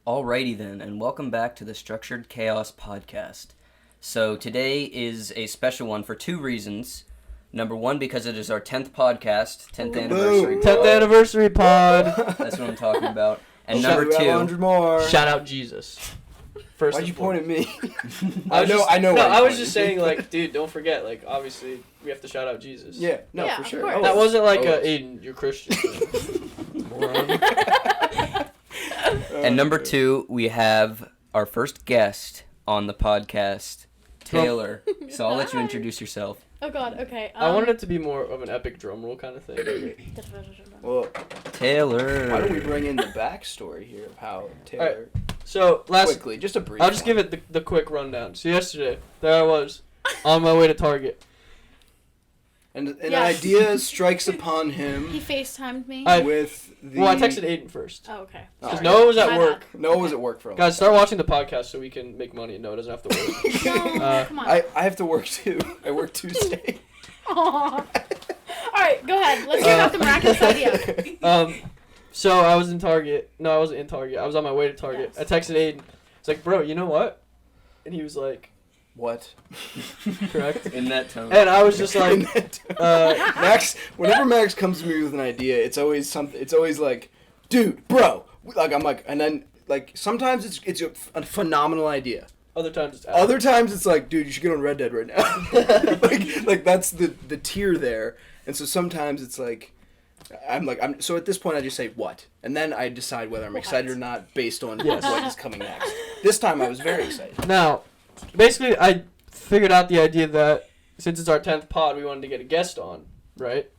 Alrighty then, and welcome back to the Structured Chaos Podcast. So today is a special one for two reasons. Number one, because it is our 10th podcast, 10th anniversary pod. 10th anniversary pod. That's what I'm talking about. And Shout number two, 100 more. Shout out Jesus. First Why'd you point at me? I know. No, I was just saying, like, dude, don't forget, like, obviously, we have to shout out Jesus. Yeah, no, Yeah, for of sure. course. That wasn't like, Always. Aiden, you're Christian. Moron. and number two, we have our first guest on the podcast, Taylor. So I'll let you introduce yourself. Oh god, okay. I wanted it to be more of an epic drum roll kind of thing. Well, Taylor. why don't we bring in the backstory here of how Taylor... So, Quickly, just a brief I'll just give it the quick rundown. So yesterday, there I was, on my way to Target. And an Yes. idea strikes upon He him FaceTimed me. with the... Well, I texted Aiden first. Oh, okay. Because Alright. Noah was at My work. Noah was at work for a Guys, start watching the podcast so we can make money and Noah doesn't have to work. No, come on. I have to work too. I work Tuesday. Aww. Alright, go ahead. Let's hear about the miraculous idea. So I was in Target. No, I wasn't in Target. I was on my way to Target. Yes. I texted Aiden. It's like, bro, you know what? And he was like, What? correct. In that tone. And I was just like, Max, whenever Max comes to me with an idea, it's always something. It's always like, dude, bro. Like I'm like, and then like sometimes it's a phenomenal idea. other times it's Other times it's like, dude, you should get on Red Dead right now. like that's the tier there. And so sometimes it's like, so at this point I just say what, and then I decide whether I'm What? excited or not based on Yes. what is coming next. This time I was very excited. Now, basically, I figured out the idea that since it's our 10th pod, we wanted to get a guest on, right?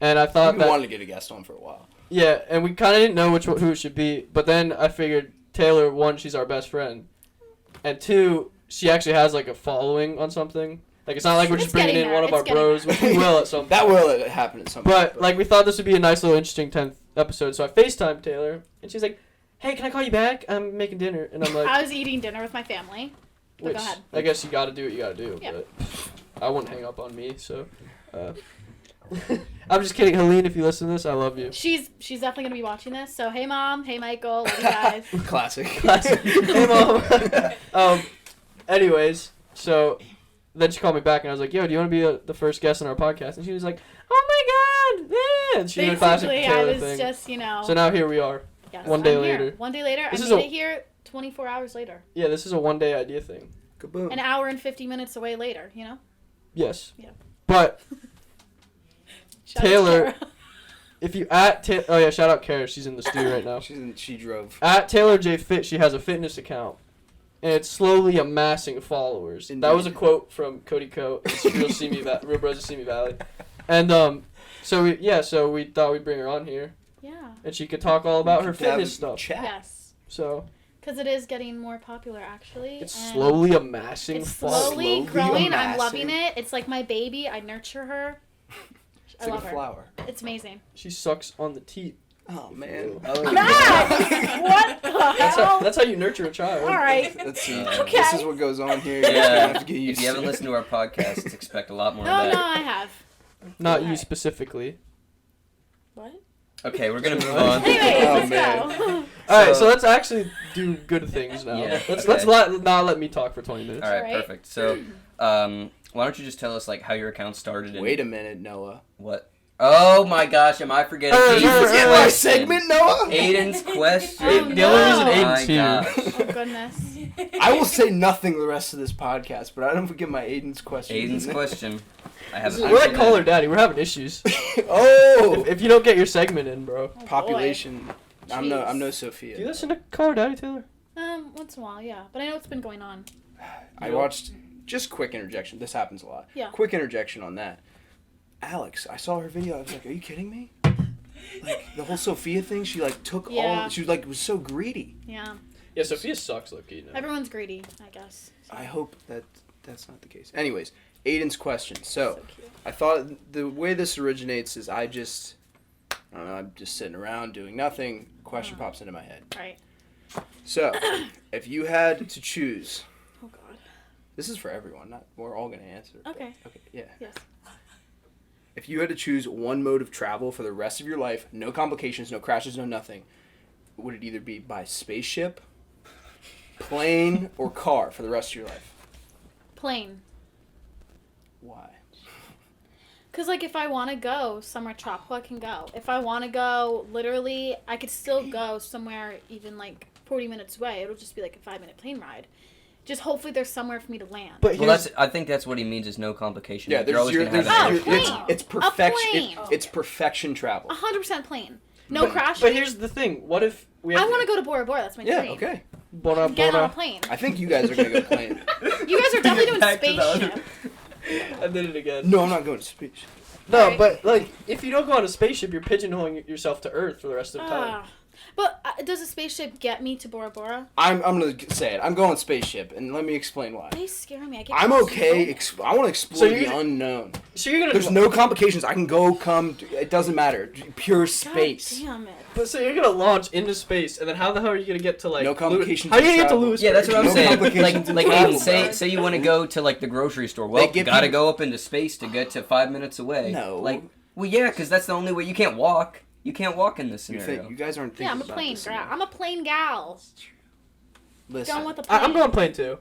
And I thought We that wanted to get a guest on for a while. yeah, and we kind of didn't know who it should be. But then I figured Taylor, one, she's our best friend, and two, she actually has like a following on something. Like it's not like we're just It's bringing getting in one there. of our It's getting bros, there. which we will at some point. That will happen at some point. But like we thought this would be a nice little interesting 10th episode, so I FaceTimed Taylor, and she's like, "Hey, can I call you back? I'm making dinner," and I'm like, I was eating dinner with my family. But which go ahead. I guess you got to do what you got to do. Yeah. But I wouldn't hang up on me, so. I'm just kidding, Helene. If you listen to this, I love you. She's definitely gonna be watching this. So hey mom, hey Michael, love you guys. Classic. Hey, mom. Anyways, so then she called me back and I was like, "Yo, do you want to be the first guest on our podcast?" And she was like, "Oh my god!" Yeah. And she did a classic Basically, I Taylor was thing. just So now here we are. yes, one day I'm here. later. One day later, This I is made a- it here 24 hours later. Yeah, this is a one-day idea thing. Kaboom. An hour and 50 minutes away later. You know. Yes. Yeah. But Shout out to Taylor- Kara. if you oh yeah, shout out Kara. She's in the stew right now. She drove. At Taylor J Fitt, she has a fitness account, and it's slowly amassing followers. Indeed. That was a quote from Cody Co. It's Real Bros of Simi Valley, and so we thought we'd bring her on here, Yeah. and she could talk all about her We could have fitness a stuff. Chat. Yes. So Because it is getting more popular, actually. it's and slowly amassing It's followers. slowly Slowly growing. I'm amassing. loving it. It's like my baby. I nurture her. It's I like love a her. flower. It's amazing. She sucks on the teat. Oh man. Max! What the hell? That's how you nurture a child. All right. Let's see. Okay. This is what goes on here. You're gonna Yeah, have to get if used you haven't to it. listened to our podcast, expect a lot more No, of that. I have. Not you Alright. specifically. What? Okay, we're gonna move on. Anyways, Oh, let's man. go. All right, so let's actually do good things now. Yeah, let's okay. not let me talk for 20 minutes. All right, Alright. perfect. So, why don't you just tell us like how your account started? And Wait a minute, Noah. What? Oh my gosh, am I forgetting? Did Did you you forget my my segment, Noah? Aiden's question. Oh, The only reason no. Aiden's My here. gosh. Oh, goodness. I will say nothing the rest of this podcast, but I don't forget my Aiden's question. Aiden's question. I have. We're at Caller Daddy. We're having issues. Oh, If you don't get your segment in, bro. Oh, boy. population. I'm no Jeez. Sophia. Do you listen to Caller Daddy, Taylor? Once in a while, yeah. But I know what's been going on. I watched. Just quick interjection. This happens a lot. Yeah. Quick interjection on that. Alex, I saw her video. I was like, "Are you kidding me?" Like the whole Sophia thing. She like took Yeah. all. She was so greedy. Yeah. Yeah, Sophia sucks, low-key. now. Everyone's greedy, I guess. I hope that that's not the case. Anyways, Aiden's question. So, cute. I thought the way this originates is I don't know, I'm just sitting around doing nothing. Question pops into my head. Right. So, if you had to choose, Oh, God. this is for everyone. Not we're all gonna answer. Okay. Okay. Yeah. Yes. If you had to choose one mode of travel for the rest of your life, no complications, no crashes, no nothing, would it either be by spaceship, plane, or car for the rest of your life? Plane. Why? Because, like, if I want to go somewhere tropical, I can go. If I want to go, literally, I could still go somewhere even, like, 40 minutes away. It'll just be, like, a 5-minute plane ride. Just hopefully there's somewhere for me to land. But Well, I think that's what he means is no complication. Yeah, You're always going to have there's- an plane. it's perfection. plane. It's perfection travel. 100% plane. No But- crashing. But here's the thing. What if we? I want to go to Bora Bora. That's my Yeah. dream. Okay. Bora Get on a Bora. plane. I think you guys are gonna go plane. You guys are definitely doing Back to the other- spaceship. I did it again. No, I'm not going to space. No, Alright. but like, if you don't go on a spaceship, you're pigeonholing yourself to Earth for the rest of the time. But does a spaceship get me to Bora Bora? I'm gonna say it. I'm going spaceship, and let me explain why. They scare me. I get I'm okay. claustrophobic. I want to explore So the you're- unknown. So you're gonna. There's no complications. I can go, come. It doesn't matter. Pure space. God damn it. But so you're gonna launch into space, and then how the hell are you gonna get to like? No complications How are you gonna to get to travel. Lewisburg? Yeah, that's what I'm No saying. complications Like in Aiden, travel, say you want to go to like the grocery store. Well, They give gotta people- go up into space to get to 5 minutes away. No. Like, well, yeah, because that's the only way. You can't walk. You can't walk in this You scenario. think you guys aren't thinking Yeah, I'm a about plane this gal. enough. I'm a plane gal. Listen, Going with the plane. I'm going plane too.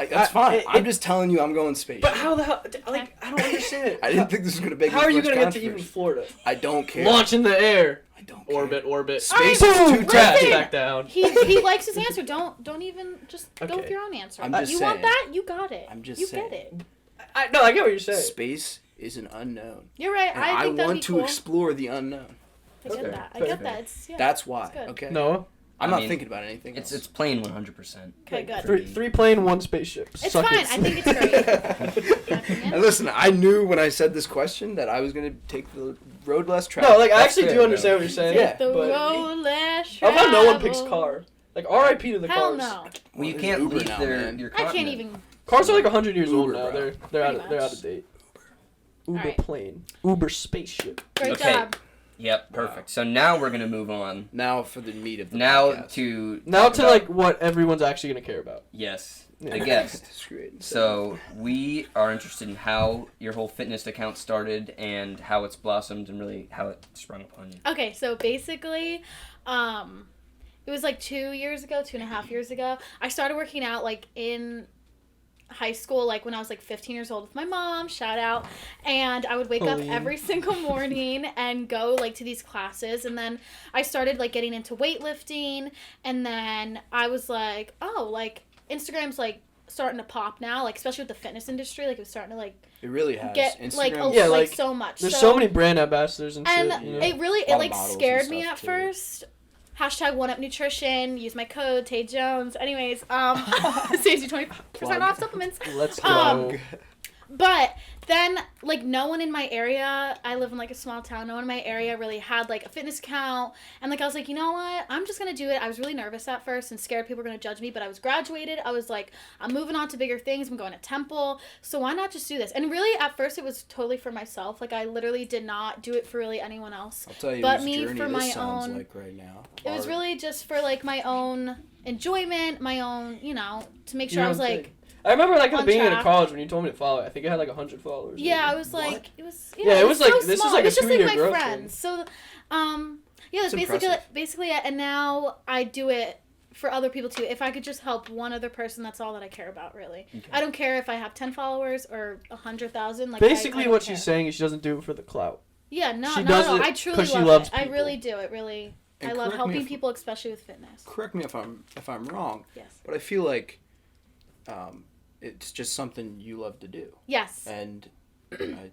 that's fine. it- I'm just telling you, I'm going space. But how the hell? Like, I don't understand. I didn't think this was gonna make. How this are you much gonna get to even controversy. Florida? I don't care. Launch in the air. I don't care. Orbit. Space All is right, too listen. tempting. Back down. He likes his answer. Don't even just go Okay. with your own answer. I'm just you want saying. that? You got it. I'm just you saying. get it. No, I get what you're saying. Space is an unknown, You're right. and I think that'd want be to cool. explore the unknown. I get Okay. that. I Fair. get that. It's yeah. That's why. It's good. Okay. No. I'm I not mean, thinking about anything else. It's plain 100%. Okay, good. Three plane, one spaceship. It's Suck fine. it. I think it's great. And listen, I knew when I said this question that I was gonna take the road less traveled. No, like I That's actually fair, do understand though. what you're saying. Yeah, The but road less how about no one picks traveled. car? Like R.I.P. to the Hell cars. no. Well, you There's can't Uber leave now, their man. your I can't continent. even. Cars are like 100 years old Uber, now. bro. They're Pretty out much. of date. Uber Alright. plane. Uber spaceship. Great Okay. job. Yep, perfect. So now we're gonna move on. Now for the meat of the Now podcast. to Now talk to about- like what everyone's actually gonna care about. yes, Yeah. the guest. Screw it. So we are interested in how your whole fitness account started and how it's blossomed and really how it sprung upon you. Okay, so basically, it was like 2.5 years ago. I started working out like in high school, like when I was like 15 years old with my mom, shout out, and I would wake up Colleen. every single morning and go like to these classes, and then I started like getting into weightlifting, and then I was like, oh, like Instagram's like starting to pop now, like especially with the fitness industry, like it was starting to like It really has. get like Instagram. Yeah, like like, so much. There's so many brand ambassadors and and shit. You know? it really A it lot of like models scared and me stuff, at too. first. Hashtag 1UpNutrition. Use my code Tay Jones. Anyways, saves you 20% off supplements. Let's go. Um, But then, like, no one in my area, I live in, like, a small town, no one in my area really had, like, a fitness account, and, like, I was like, you know what, I'm just gonna do it. I was really nervous at first and scared people were gonna judge me, but I was graduated, I was like, I'm moving on to bigger things, I'm going to Temple, so why not just do this? And really, at first, it was totally for myself, like, I literally did not do it for really anyone else. I'll tell you but whose me journey for this my sounds own- like right now. It was really just for, like, my own enjoyment, my own, you know, to make sure Your I was, own like, thing. I remember like at the on beginning track. of college when you told me to follow it. I think it had like 100 followers. yeah, maybe. I was like, What? it was, Yeah, it was so like- this is small. like It was a just like 2-year my growth friends. So, yeah, It's basically, impressive. and now I do it for other people too. If I could just help one other person, that's all that I care about, really. Okay. I don't care if I have 10 followers or 100,000. Like, Basically, I what don't care. she's saying is she doesn't do it for the clout. Yeah, no, she no, does no. it I truly 'cause she love loves it. I people. really do. It really. And I love correct me helping if- people, especially with fitness. Correct me if I'm wrong, Yes. but I feel like it's just something you love to do, Yes. and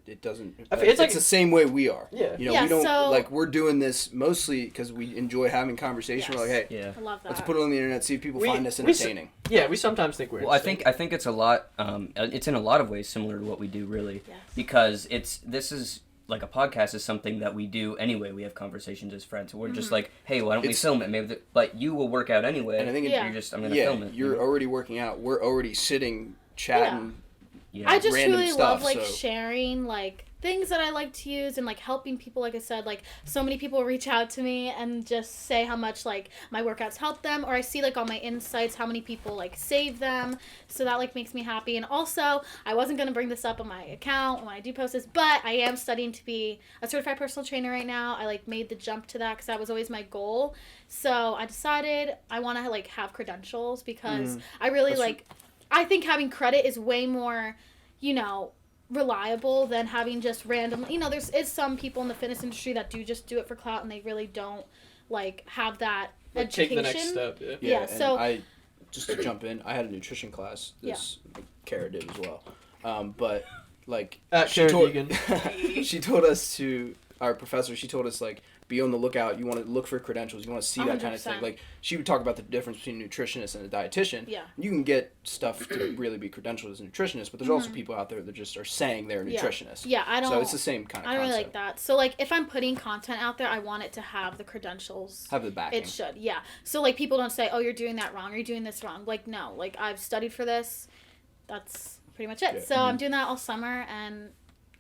it doesn't. I feel- it's like- the same way we are. Yeah. You know, Yeah, we don't so- like we're doing this mostly because we enjoy having conversation. We're like, hey, Yeah. I love that. let's put it on the internet, see if people We- find us we s- entertaining. Yeah, we sometimes think we're. Well, I think it's a lot. It's in a lot of ways similar to what we do, really, Yes. because this is like a podcast is something that we do anyway. We have conversations as friends. We're just like, hey, why don't we It's- film it? But you will work out anyway. And I think Yeah. you're just I'm gonna yeah, film it. you're you know? already working out. We're already sitting, chatting. Yeah. I just random truly stuff, love like so- sharing like things that I like to use and like helping people. Like I said, like so many people reach out to me and just say how much like my workouts help them, or I see like on my insights how many people like save them, so that like makes me happy. And also, I wasn't going to bring this up on my account when I do post this, but I am studying to be a certified personal trainer right now. I like made the jump to that because that was always my goal. So I decided I want to like have credentials because I really like I think having credit is way more, you know, reliable than having just random, you know, there's some people in the fitness industry that do just do it for clout and they really don't like have that like, education. take the next step. Yeah, Yeah, so I just to jump in, I had a nutrition class. Like, Kara did as well. But like she told us to our professor. She told us like be on the lookout. You want to look for credentials. You want to see that kind of thing. Like she would talk about the difference between a nutritionist and a dietitian. Yeah. You can get stuff to really be credentialed as a nutritionist, but there's also people out there that just are saying they're a nutritionist. Yeah, I don't. So it's the same kind of. I don't concept. really like that. So like if I'm putting content out there, I want it to have the credentials. Have the backing. It should, yeah. So like people don't say, oh, you're doing that wrong, or you're doing this wrong. Like no, like I've studied for this. That's pretty much it. Yeah. So I'm doing that all summer, and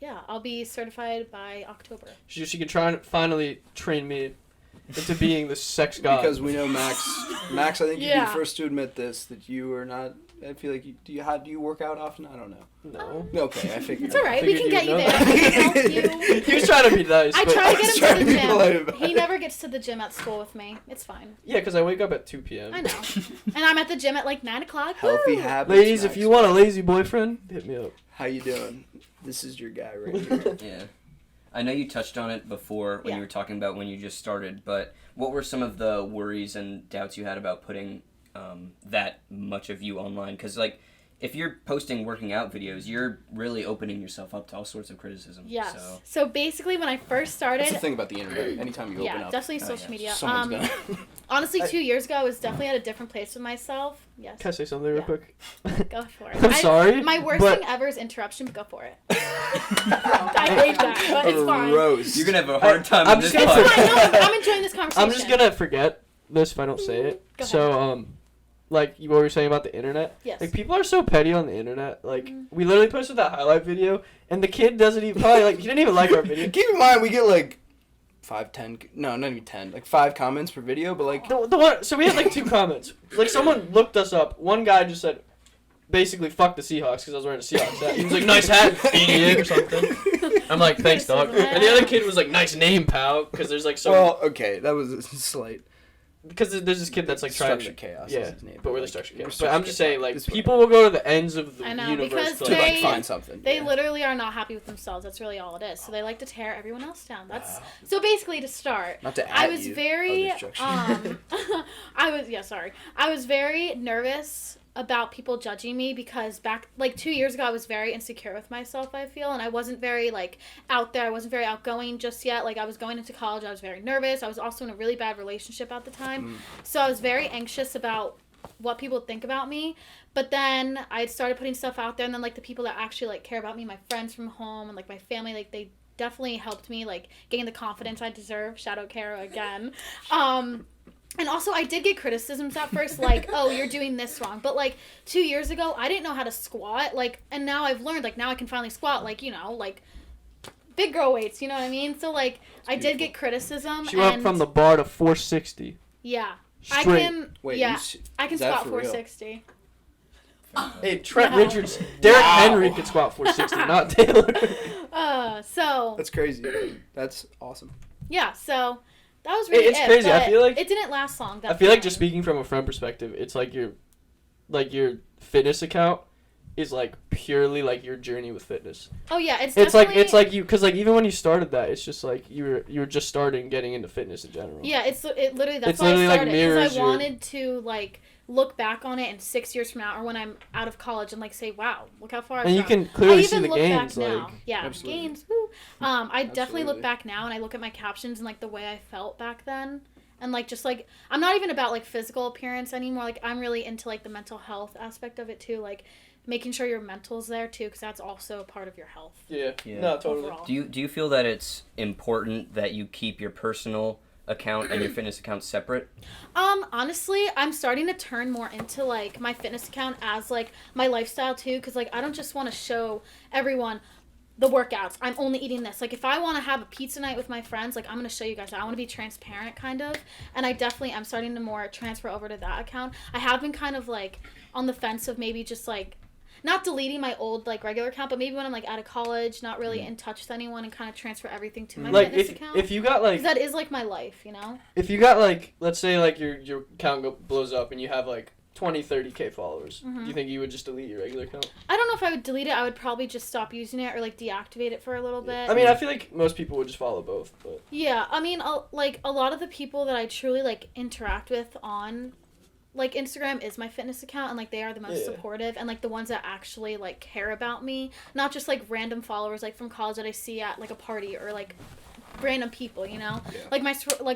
yeah, I'll be certified by October. She can try and finally train me into being the sex god. Because we know Max, I think you'd be the first to admit this, that you are not, I feel like, do you work out often? I don't know. No. Okay, I figured. It's alright, we can get you know there. I can help you. He was trying to be nice. I but try to get him to the polite gym. about He it. never gets to the gym at school with me. It's fine. Yeah, because I wake up at 2 p.m. I know. And I'm at the gym at like 9 o'clock. Healthy Woo! habits. Ladies, Max. if you want a lazy boyfriend, hit me up. How you doing? This is your guy right here. Yeah. I know you touched on it before when you were talking about when you just started, but what were some of the worries and doubts you had about putting that much of you online? Because, like, if you're posting working out videos, you're really opening yourself up to all sorts of criticism. Yes. So. So basically, when I first started, That's the thing about the internet. Anytime you open up, definitely social media. someone's gonna. Honestly, 2 years ago, I was definitely at a different place with myself. Yes. Can I say something real quick? Go for it. I'm sorry. My worst but thing ever is interruption, but go for it. I hate that, but it's fine. Roast. You're going to have a hard time I'm with this just gonna It's podcast. fine. No, I'm enjoying this conversation. I'm just gonna forget this if I don't say it. Go ahead. So, like what we were saying about the internet. Yes. Like people are so petty on the internet. Like we literally posted that highlight video, and the kid doesn't even probably like he didn't even like our video. Keep in mind, we get like 5, 10, no, not even 10, like 5 comments per video, but like. The one, so we had like 2 comments. Like someone looked us up. One guy just said, basically, fuck the Seahawks because I was wearing a Seahawks hat. He was like, nice hat, idiot, or something. I'm like, thanks, dog. And the other kid was like, nice name, pal, because there's like some. Well, okay, that was a slight. Because there's this kid that's like trying Structured Chaos. Yeah, is his name, but we're the like, Structured we're Chaos. But Structured I'm just saying, like, This way. people will go to the ends of the I know, universe because to to like, like find something. They yeah. literally are not happy with themselves. That's really all it is. So they like to tear everyone else down. That's so basically to start. Not to I at was you. very Oh, destruction. I was very nervous about people judging me because back like 2 years ago I was very insecure with myself, I feel, and I wasn't very like out there. I wasn't very outgoing just yet. Like I was going into college, I was very nervous. I was also in a really bad relationship at the time. So I was very anxious about what people would think about me. But then I started putting stuff out there, and then like the people that actually like care about me, my friends from home and like my family, like they definitely helped me like gain the confidence I deserve. Shout out Kara again. And also, I did get criticisms at first, like, oh, you're doing this wrong. But, like, 2 years ago, I didn't know how to squat. Like, and now I've learned, like, now I can finally squat, like, you know, like, big girl weights, you know what I mean? So, like, I did get criticism. she went from the bar to 460. Yeah. Straight. I can, Wait, yeah, you I can is that squat for real? 460. Hey, Trent No. Richards, Derrick Wow. Henry could squat 460, not Taylor. So, That's crazy. That's awesome. yeah, so that was really It's crazy. I but feel like- it didn't last long. I feel like just speaking from a friend perspective, it's like your fitness account is like purely like your journey with fitness. Oh, yeah, it's It's definitely... like you, cause like even when you started that, it's just like you were just starting getting into fitness in general. Yeah, it literally, that's It's why literally, I like, started, mirrors because I your- wanted to, like, look back on it in 6 years from now, or when I'm out of college, and, like, say, wow, look how far I've And you come. can clearly I see even the look gains, back now. like Yeah, Absolutely. gains, woo. I definitely look Absolutely. back now, and I look at my captions and, like, the way I felt back then. And, like, just, like, I'm not even about, like, physical appearance anymore. Like, I'm really into, like, the mental health aspect of it, too. Like, making sure your mental's there, too, because that's also part of your health. Yeah. Yeah. No, totally. Overall. Do you feel that it's important that you keep your personal account and your fitness account separate? Honestly, I'm starting to turn more into, like, my fitness account as, like, my lifestyle, too, because, like, I don't just want to show everyone the workouts. I'm only eating this. Like, if I want to have a pizza night with my friends, like, I'm going to show you guys that. I want to be transparent, kind of. And I definitely am starting to more transfer over to that account. I have been kind of, like, on the fence of maybe just, like, not deleting my old, like, regular account, but maybe when I'm, like, out of college, not really in touch with anyone, and kind of transfer everything to my fitness account. If you got, like... 'Cause that is, like, my life, you know? If you got, like, let's say, like, your account blows up and you have, like, 20, 30K followers. Do you think you would just delete your regular account? I don't know if I would delete it. I would probably just stop using it or, like, deactivate it for a little bit. I mean, I feel like most people would just follow both, but... Yeah, I mean, like, a lot of the people that I truly, like, interact with on, like, Instagram is my fitness account, and, like, they are the most supportive, and, like, the ones that actually, like, care about me. Not just, like, random followers, like, from college that I see at, like, a party or, like, random people, you know? Yeah. Like,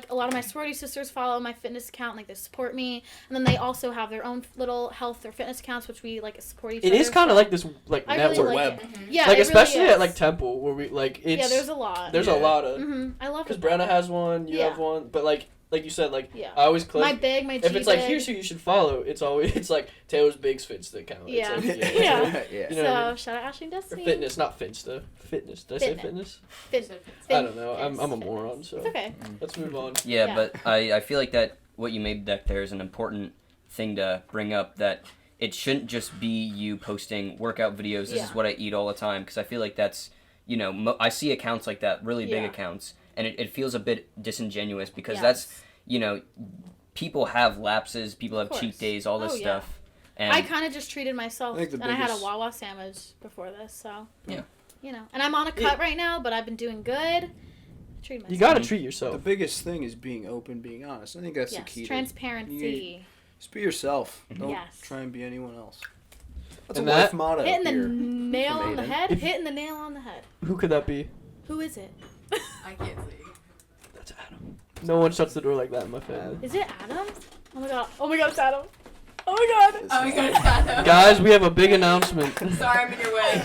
a lot of my sorority sisters follow my fitness account, like, they support me, and then they also have their own little health or fitness accounts, which we, like, support each other. It is kind of like this, like, network really web. Yeah, like, it especially really is. at, like, Temple, where we, like, it's... Yeah, there's a lot. There's a lot of... I love it. Because Brenna has one, you have one, but, like you said, like, I always click... My G if it's, like, here's who you should follow, it's always, it's, like, Taylor's Bigs Fits the account. Yeah. It's like, yeah. You know so, what I mean? shout out Ashley and Destiny. Or fitness, not Finsta. Fitness. Did I say fitness? I don't know. I'm a moron, so... It's okay. Let's move on. Yeah, but I feel like that what you made back there is an important thing to bring up, that it shouldn't just be you posting workout videos, this is what I eat all the time, because I feel like that's, you know, I see accounts like that, really big accounts, and it feels a bit disingenuous, because that's, you know, people have lapses, people have cheat days, all this stuff. And I kind of just treated myself, and I had a Wawa sandwich before this, so. Yeah. You know, and I'm on a cut right now, but I've been doing good. Treat myself. You gotta treat yourself. The biggest thing is being open, being honest. I think that's the key. Transparency. Just be yourself. Don't try and be anyone else. That's a life motto. Hitting the nail on the head. Hitting the nail on the head. Who could that be? Who is it? I can't see. That's Adam. No one shuts the door like that in my family. Is it Adam? Oh my god. Oh my god, it's Adam. Oh my god. Oh my god, it's Adam. Guys, we have a big announcement. Sorry, I'm in your way.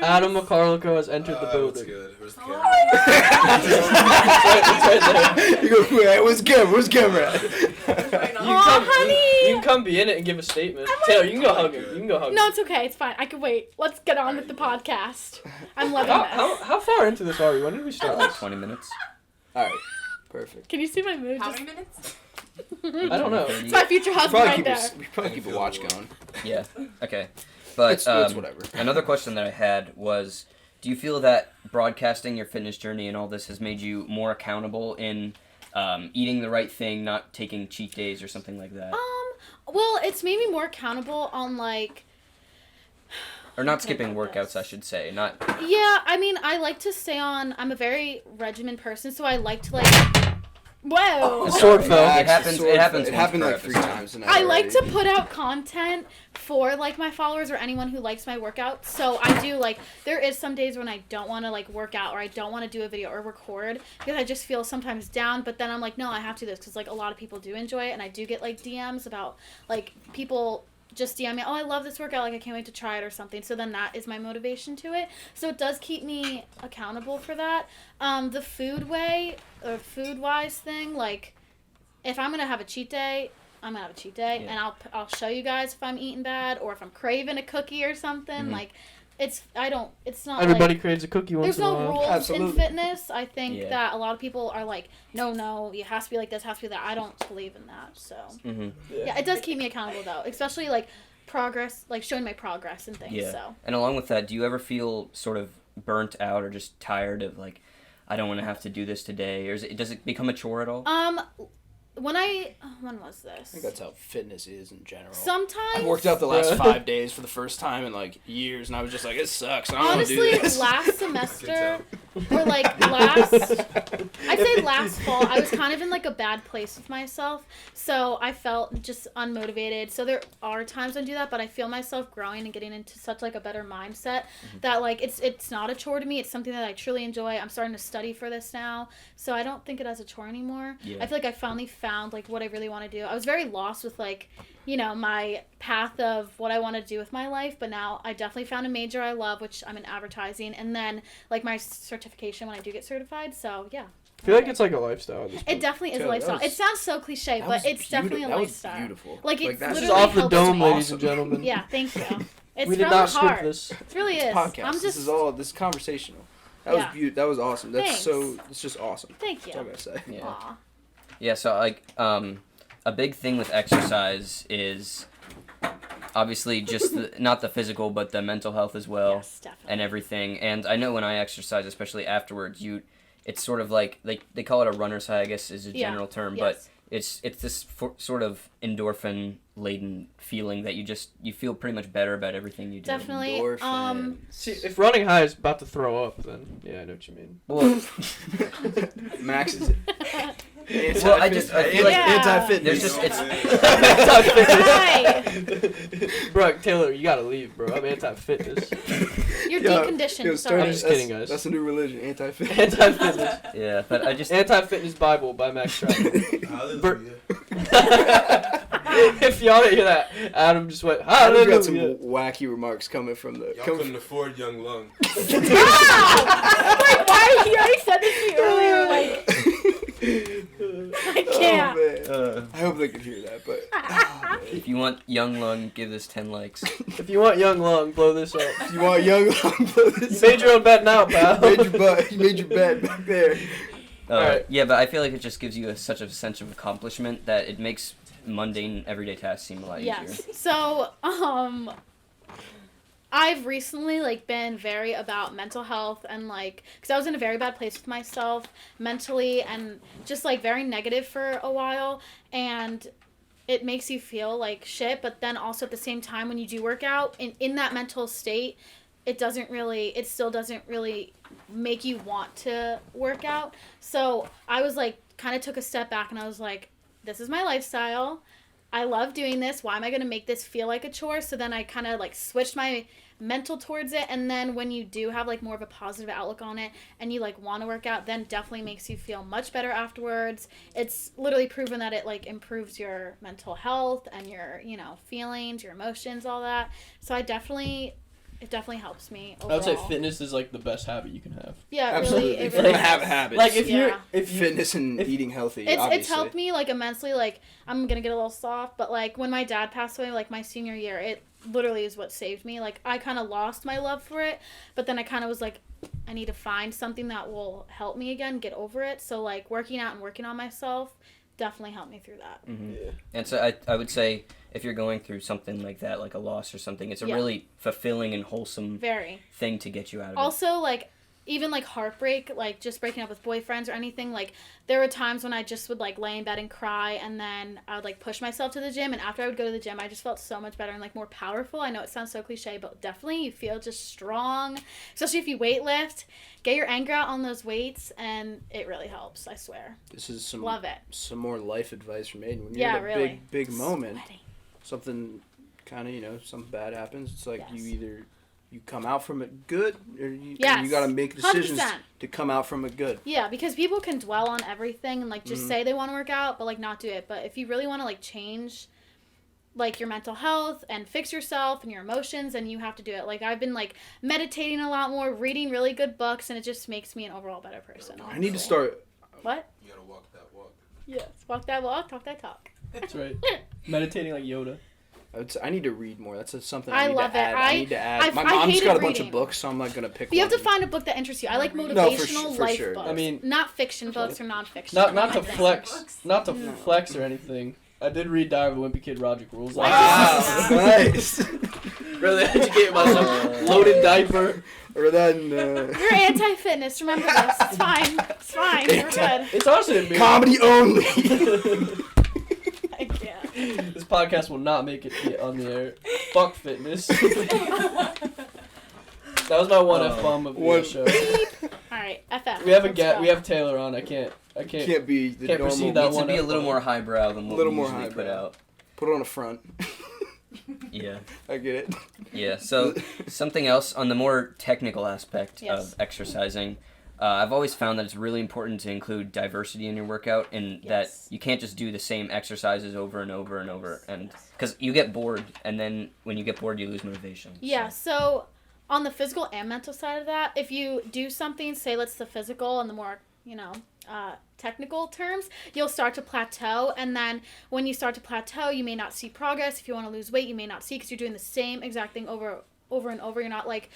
Adam McCarlico has entered the building. That's good. Where's the camera? You go, where's the camera? Where's the camera? Honey! You can come be in it and give a statement. Taylor, you can go hug him. You can go hug him. No, it's okay. It's fine. I can wait. Let's get on with the podcast. I'm loving this. How far into this are we? When did we start? like 20 minutes. Alright. Perfect. Can you see my mood? How many minutes? I don't know. It's my future husband right there. We probably keep a watch going. Yeah. Okay. But It's whatever. Another question that I had was, do you feel that broadcasting your fitness journey and all this has made you more accountable in eating the right thing, not taking cheat days or something like that? Well, it's made me more accountable on, like... Or not skipping workouts, I should say. Not. Yeah, I mean, I like to stay on... I'm a very regimen person, so I like to, like... Whoa! The sword fell. It happens. It happens. It happened like once per 3 episode. times tonight. I like to put out content for, like, my followers or anyone who likes my workouts. So I do, like, there is some days when I don't want to, like, work out or I don't want to do a video or record because I just feel sometimes down. But then I'm like, no, I have to do this because, like, a lot of people do enjoy it. And I do get, like, DMs about, like, people just DM me, oh, I love this workout, like, I can't wait to try it or something. So then that is my motivation to it. So it does keep me accountable for that. The food-wise thing, like, if I'm going to have a cheat day, I'm going to have a cheat day, and I'll show you guys if I'm eating bad or if I'm craving a cookie or something. Like, it's not Everybody like, craves a cookie once in a while. There's no rules Absolutely. in fitness. I think that a lot of people are like, no, it has to be like this, has to be that. I don't believe in that, so. Yeah, it does keep me accountable, though, especially, like, progress, like, showing my progress and things, so. And along with that, do you ever feel sort of burnt out or just tired of, like, I don't want to have to do this today, or does it become a chore at all? When was this? I think that's how fitness is in general. Sometimes. I worked out the last 5 days for the first time in like years, and I was just like, it sucks. I don't want to do honestly, this. last semester, or like I'd say last fall, I was kind of in like a bad place with myself, so I felt just unmotivated. So there are times I do that, but I feel myself growing and getting into such like a better mindset that like it's not a chore to me. It's something that I truly enjoy. I'm starting to study for this now, so I don't think it as a chore anymore. Yeah. I feel like I finally found like what I really want to do. I was very lost with like, you know, my path of what I want to do with my life, but now I definitely found a major I love, which I'm in advertising, and then like my certification when I do get certified. So yeah, I feel like it's like a lifestyle. At this point. it definitely is a lifestyle. It sounds so cliche, but it's definitely a lifestyle. Beautiful. Like it's that's This literally is off the helps dome, me. ladies and gentlemen. Yeah, thank you. It's we did from not the script heart. this. It really is. Podcast. This is conversational. That was beautiful. That was awesome. It's just awesome. Thank you. That's all I gotta say. Yeah. Aw. Yeah, so like a big thing with exercise is obviously just not the physical but the mental health as well. Yes, definitely. And everything. And I know when I exercise, especially afterwards, it's sort of like they call it a runner's high, I guess is a general term, but it's this sort of endorphin laden feeling that you feel pretty much better about everything you do. Definitely. See, if running high is about to throw up, then yeah, I know what you mean. Well, Max is well, I feel like anti-fitness. there's just it's Right. Bro, Taylor, you gotta leave, bro. I'm anti-fitness. You're deconditioned. Sorry. I'm just kidding, guys. That's a new religion, anti-fitness. Anti-fitness. yeah, but I just Anti-fitness Bible by Max Strackman. Hallelujah. If y'all didn't hear that, Adam just went, I've got some hallelujah. wacky remarks coming from the. Y'all couldn't afford young lung. Stop! Like, why? He already said this to me earlier. Like, I can't. Oh, man. I hope they can hear that, but. Oh, if you want young lung, give this 10 likes. If you want young lung, blow this up. if you want young lung, You made your own bet now, pal. You made your bet back there. Alright. Yeah, but I feel like it just gives you such a sense of accomplishment that it makes mundane everyday tasks seem a lot easier. Yes. So, I've recently been very about mental health and because I was in a very bad place with myself mentally and just very negative for a while, and it makes you feel like shit. But then also at the same time, when you do work out in that mental state, it still doesn't really make you want to work out. So I was kind of took a step back and I was like, this is my lifestyle. I love doing this. Why am I going to make this feel like a chore? So then I kind of switched my mental towards it. And then when you do have more of a positive outlook on it and you want to work out, then definitely makes you feel much better afterwards. It's literally proven that it improves your mental health and your, feelings, your emotions, all that. So it definitely helps me overall. I would say fitness is the best habit you can have. Yeah, Absolutely. really. If you're gonna have habits. If fitness and eating healthy. It's helped me immensely. I'm gonna get a little soft, but when my dad passed away, my senior year, it literally is what saved me. I kind of lost my love for it, but then I kind of was I need to find something that will help me again get over it. So working out and working on myself definitely helped me through that. Mm-hmm. Yeah. And so I would say if you're going through something like that, like a loss or something, it's a really fulfilling and wholesome thing to get you out of it. Also, even heartbreak, just breaking up with boyfriends or anything, there were times when I just would lay in bed and cry, and then I would push myself to the gym, and after I would go to the gym I just felt so much better and more powerful. I know it sounds so cliche, but definitely you feel just strong, especially if you weight lift. Get your anger out on those weights and it really helps, I swear. This is some more life advice from Aiden. When you're in a big moment, something kind of something bad happens, it's you either you come out from it good, or you gotta make decisions 100%. to come out from it good. Yeah, because people can dwell on everything and just say they want to work out, but not do it. But if you really want to change your mental health and fix yourself and your emotions, then you have to do it. I've been meditating a lot more, reading really good books, and it just makes me an overall better person. Honestly. I need to start. What? You gotta walk that walk. Yes, walk that walk, talk that talk. That's right. Meditating like Yoda. I need to read more. That's something I I need love to add. it. I need to add. My I mom's got a bunch reading. of books, so I'm not gonna pick But you one. have to find a book that interests you. I like motivational No, for life sure. books. I mean, not fiction books or nonfiction. Not to Like flex, books. not to flex or anything. I did read Diary of a Wimpy Kid, Roger Rules. Wow, nice. Really educated myself. Loaded diaper. Or then You're anti-fitness. Remember this. It's fine. It's fine. We're good. It's honestly a comedy only. I can't. This podcast will not make it on the air. Fuck fitness. That was my one F-bomb of the show. All right, FF. We have Let's go. we have Taylor on. I can't Can't be the Can't normal. proceed that Needs to one be a up, little though. more highbrow than what Little we more usually put highbrow. out. Put it on the front. Yeah. I get it. Yeah, so something else on the more technical aspect Yes. of exercising, I've always found that it's really important to include diversity in your workout, and that you can't just do the same exercises over and over and over, and because you get bored, and then when you get bored, you lose motivation. Yeah, so on the physical and mental side of that, if you do something, say let's the physical and the more, technical terms, you'll start to plateau. And then when you start to plateau, you may not see progress. If you want to lose weight, you may not see because you're doing the same exact thing over and over. You're not like,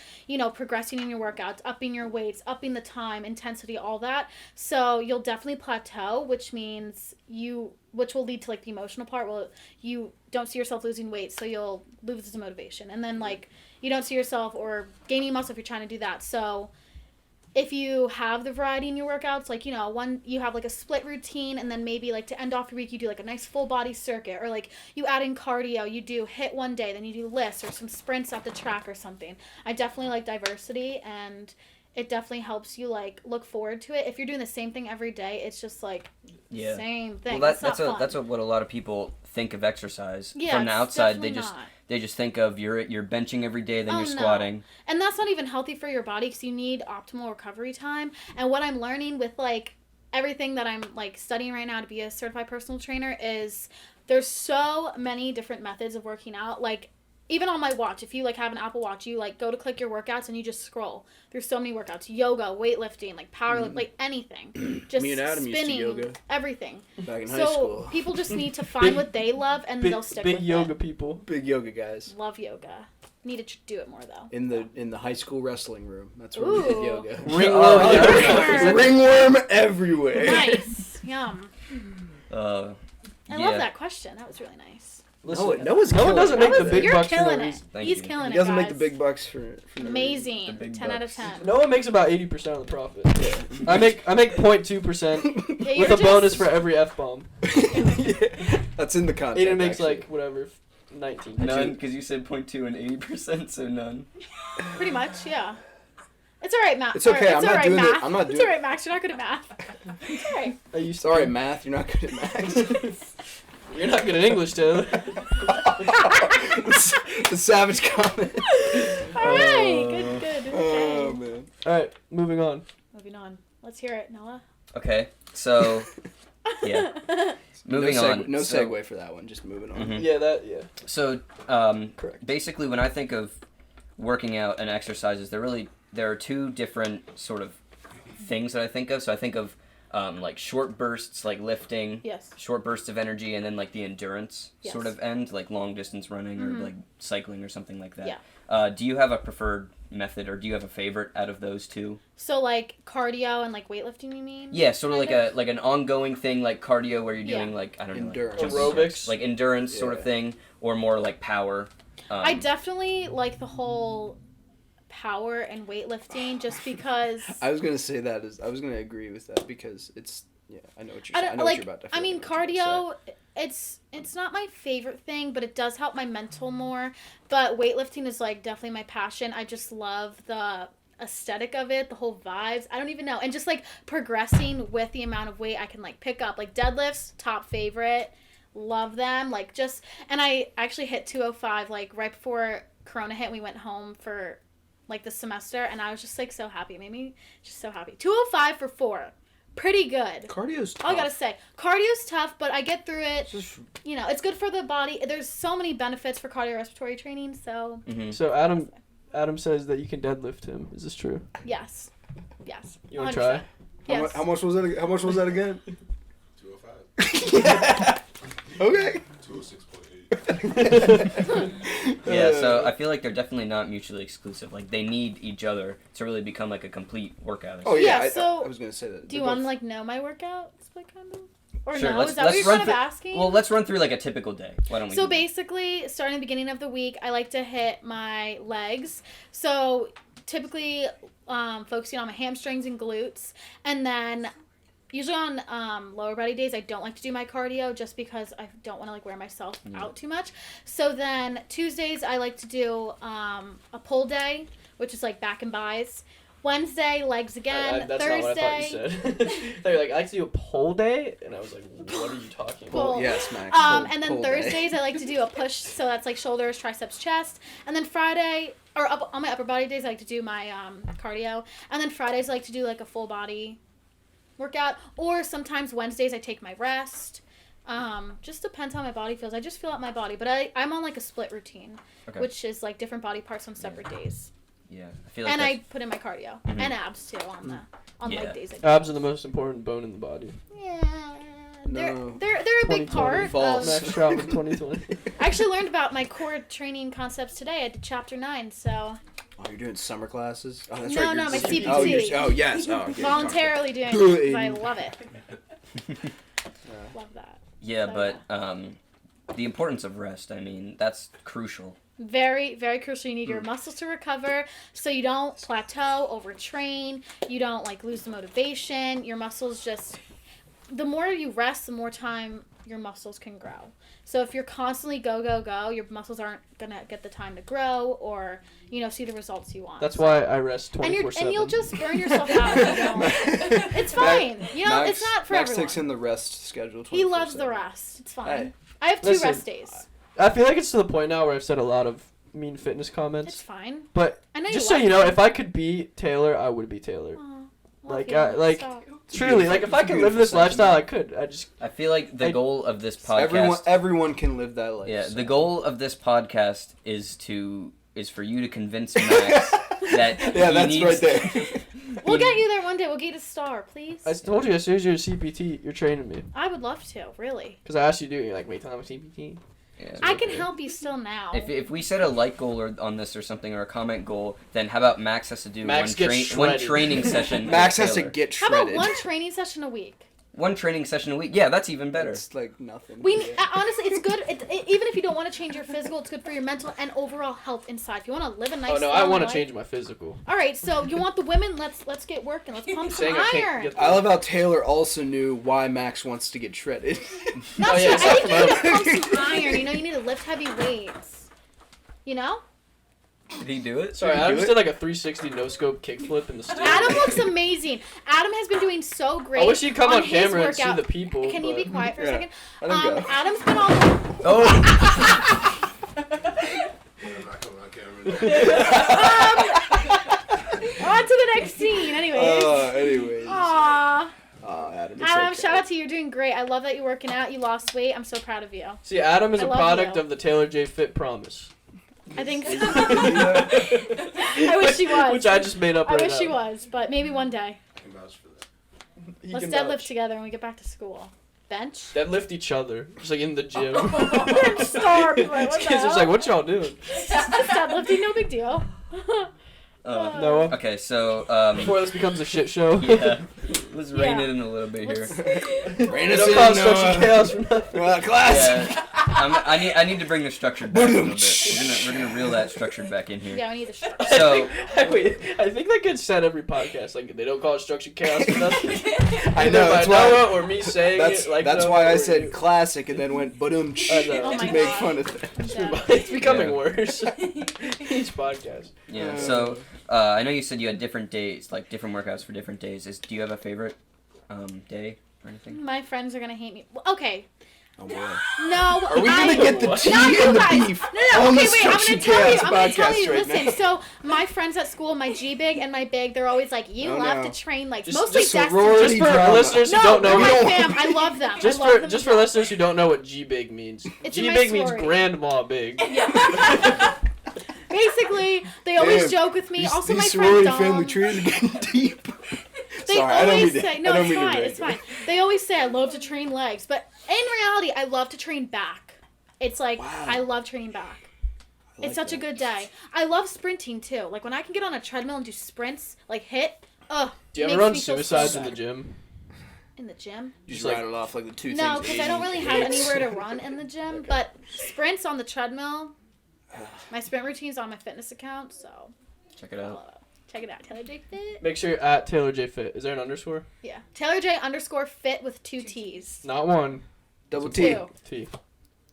progressing in your workouts, upping your weights, upping the time, intensity, all that. So you'll definitely plateau, which means which will lead to like the emotional part. Well, you don't see yourself losing weight, so you'll lose the motivation. And then like you don't see yourself or gaining muscle if you're trying to do that. So if you have the variety in your workouts, like, one, you have like a split routine, and then maybe like to end off your week, you do like a nice full body circuit, or like you add in cardio, you do HIIT one day, then you do lifts or some sprints at the track or something. I definitely like diversity, and it definitely helps you like look forward to it. If you're doing the same thing every day, it's just like same thing. Well, that's what a lot of people think of exercise. Yeah, from the outside. Not. They just think of you're benching every day, then you're squatting. No. And that's not even healthy for your body because you need optimal recovery time. And what I'm learning with like everything that I'm like studying right now to be a certified personal trainer is there's so many different methods of working out. Like even on my watch, if you like have an Apple Watch, you like go to click your workouts and you just scroll. There's so many workouts: yoga, weightlifting, like power, like anything. Just Me and Adam spinning, used to yoga. Everything. Back in high school. So people just need to find what they love and they'll stick with it. Big yoga people. Big yoga guys. Love yoga. Need to do it more though. In the high school wrestling room. That's where we did yoga. Ringworm. Ringworm everywhere. Nice. Yum. I I love that question. That was really nice. Listen, no one doesn't make the big You're bucks for no killing it. reason. He's killing it. He doesn't make guys. the big bucks for no Amazing. The big 10 out of bucks. 10. Noah makes about 80% of the profit. I make 0.2% Yeah, with a bonus for every F-bomb. That's in the contract. Aiden makes actually. like whatever 19. None, because you said 0.2 and 80%, so none. Pretty much, yeah. It's alright, Max. It's okay, I'm not doing it. Math. I'm not It's doing alright, Max. You're not good at math. It's alright. I used Sorry, math. You're not good at math. You're not good at English, Taylor. The savage comment. Alright, good. Okay. Oh man. Alright, moving on. Moving on. Let's hear it, Noah. Okay, so yeah, moving on. No So- segue for that one. Just moving on. Mhm. Yeah. So Correct. basically, when I think of working out and exercises, there are two different sort of things that I think of. So I think of like short bursts, like lifting, Yes. short bursts of energy, and then like the endurance Yes. sort of end, like long distance running or like cycling or something like that. Yeah. Do you have a preferred method, or do you have a favorite out of those two? So like cardio and like weightlifting, you mean? Yeah, sort of Kind like an ongoing thing, like cardio, where you're doing Yeah. like, I don't know, Endurance. like jumping Aerobics. jacks, like endurance sort of Yeah. thing, or more like power. I definitely like the whole power and weightlifting just because I was gonna say that I was gonna agree with that because it's I know what you're I saying. don't I know like. what you're about to. I mean, know what you're about to cardio. It's not my favorite thing, but it does help my mental more. But weightlifting is like definitely my passion. I just love the aesthetic of it, the whole vibes. I don't even know, and just like progressing with the amount of weight I can like pick up. Like deadlifts, top favorite. Love them. Like just, and I actually hit 205 like right before Corona hit. We went home for like the semester, and I was just like so happy. It made me just so happy. 205 for 4. Pretty good. Cardio's tough. All I gotta say, cardio's tough, but I get through it. It's just- It's good for the body. There's so many benefits for cardiorespiratory training. So So Adam says that you can deadlift him. Is this true? yes. You want to try? Yes. How much was that? How much was that again? 205. Yeah. Okay. 206.8. Yeah, so I feel like they're definitely not mutually exclusive. Like they need each other to really become like a complete workout. Oh yeah. Yeah, so I was gonna say that. Do you want to like know my workout split kind of? Or Sure, no? let's- Is that what let's you're run kind of through- asking? Well, let's run through like a typical day. Why don't we? So do that? basically, starting the beginning of the week, I like to hit my legs. So typically, focusing on my hamstrings and glutes, and then usually on lower body days, I don't like to do my cardio just because I don't want to like wear myself out too much. So then Tuesdays, I like to do a pull day, which is like back and buys. Wednesday, legs again. That's Thursday. not what I thought you said. I thought you were like, I like to do a pole day, and I was like, what are you talking about? Pull. Yes, Max. And then Pull day. Thursdays, I like to do a push, so that's like shoulders, triceps, chest. And then Friday, on my upper body days, I like to do my cardio. And then Fridays, I like to do like a full body workout. Or sometimes Wednesdays, I take my rest. Just depends how my body feels. I just feel out my body. But I'm on like a split routine, Okay. which is like different body parts on separate days. Yeah, I feel like And that's- I put in my cardio Mhm. and abs too on the on Yeah. like days like Abs are the most important bone in the body. yeah. No. They're a big 2020 part false. of. Max Trout in 2020. I actually learned about my core training concepts today. I did chapter 9, so Oh, you're doing summer classes? Oh, that's No, right. no, you're my CPT. CPT. Oh, yes. Oh, okay. voluntarily doing it because I love it. Love that. Yeah, So, but the importance of rest, I mean, that's crucial. Very, very crucial. You need your muscles to recover so you don't plateau, overtrain, you don't like lose the motivation. Your muscles just, the more you rest, the more time your muscles can grow. So if you're constantly go, go, go, your muscles aren't going to get the time to grow or, you know, see the results you want. That's why I rest 24/7. And you'll just burn yourself out if you don't. It's fine. You know, Max, it's not for Max everyone. takes in the rest schedule. He loves 24/7. the rest. It's fine. Hey. I have 2 Listen, rest days. I feel like it's to the point now where I've said a lot of mean fitness comments. It's fine. But I know just you so you know, love if I could be Taylor, I would be Taylor. Like, stop. Truly, like if I could live this lifestyle, I could. I feel like the goal of this podcast... Everyone can live that life. Yeah, so. the goal of this podcast is for you to convince Max that Yeah, he that's needs right there. We'll get you there one day. We'll get you to star, please. I told you as soon as you're a CPT, you're training me. I would love to, really. Because I asked you to do it, you're like, wait till I'm a CPT. Yeah. I can help you still now. If we set a like goal on this or something or a comment goal, then how about Max has to do Max gets one shredded. training session? Max with has to Taylor. get How shredded. about one training session a week? One training session a week. Yeah, that's even better. It's like nothing. Honestly, it's good. Even if you don't want to change your physical, it's good for your mental and overall health inside. If you want to live a nice. Oh no, I long want to life- change my physical. All right, so you want the women? Let's get working. Let's pump some Saying I can't iron. get I love how Taylor also knew why Max wants to get shredded. Not Oh, yeah, sure. I think it's you need to not pump some iron. You know, you need to lift heavy weights. You know? Did he do it? Sorry, Did you I do just it? did like a 360 no scope kickflip in the studio. Adam looks amazing. Adam has been doing so great. I wish he'd come on his camera and see workout. the people. Can you be but- quiet for a Yeah. second? Let him go. Adam's been on. Oh, I'm not coming on camera. On to the next scene. Anyways. Anyways. Aww. Adam, it's Adam, okay. shout out to you. You're doing great. I love that you're working out. You lost weight. I'm so proud of you. See, Adam is I a love product you. of the Taylor J Fitt promise. I think so. I wish she was. Which I just made up I right wish now. she was, but maybe one day. I can vouch for that. He Let's can deadlift vouch. together when we get back to school. Bench? Deadlift each other, just like in the gym. Starved. Like, what the Kids hell? just like, what y'all doing? Just deadlifting, no big deal. Noah, okay, so before this becomes a shit show. yeah, let's rein Yeah. it in a little bit here. Rain They us don't in, call it Structured Noah. Chaos for nothing. Classic. Yeah, I need to bring the structured back a little bit. We're gonna reel that structured back in here. Yeah, we need the short. So Wait, I think that gets said every podcast. Like they don't call it Structured Chaos for nothing. I Either know. by That's why. Noah or me saying That's it. Like that's Noah why I or said you. classic and then went ba-dum I know. Oh to my make God. fun of that. Yeah. It's becoming Yeah. worse each podcast. yeah, so I know you said you had different days, like different workouts for different days. Do you have a favorite day or anything? My friends are gonna hate me. Well, okay. Oh boy. No, Are we gonna get the What? tea Not you and the guys. beef No, on okay, the wait, I'm gonna Structured tell you, Chaos I'm gonna tell podcast you, right listen, now? so my friends at school, my G-Big and my Big, they're always like, you Oh, love no. to train, like, Just- mostly just Dexter. sorority Just for drama. listeners who No, don't they're know, my don't- fam. I love them. just I love for them just to for death. listeners who don't know what G big means. It's in G my big means sorority. grandma big. Basically, they always Damn, joke with me. These, also, these my sorority friend family Dom. trees are getting deep. They Sorry, I don't always mean to- say, no, I don't it's mean to fine, break it's it. fine. They always say I love to train legs, but in reality, I love to train back. It's like, Wow. I love training back. I like It's such a that. good day. I love sprinting too. Like when I can get on a treadmill and do sprints, like hit. Ugh. Do you makes ever run me feel so suicides in good. the gym? In the gym? You just Just like- rattle off like the two No, things. because I don't really have Asian anywhere to hates. run in the gym. Okay. But sprints on the treadmill. My sprint routine's on my fitness account, so Check it out. check it out. Taylor J Fitt. Make sure you're at Taylor J Fitt. Is there an underscore? Yeah. Taylor J _fit with 2 T's. Not one. Double T. 2. T.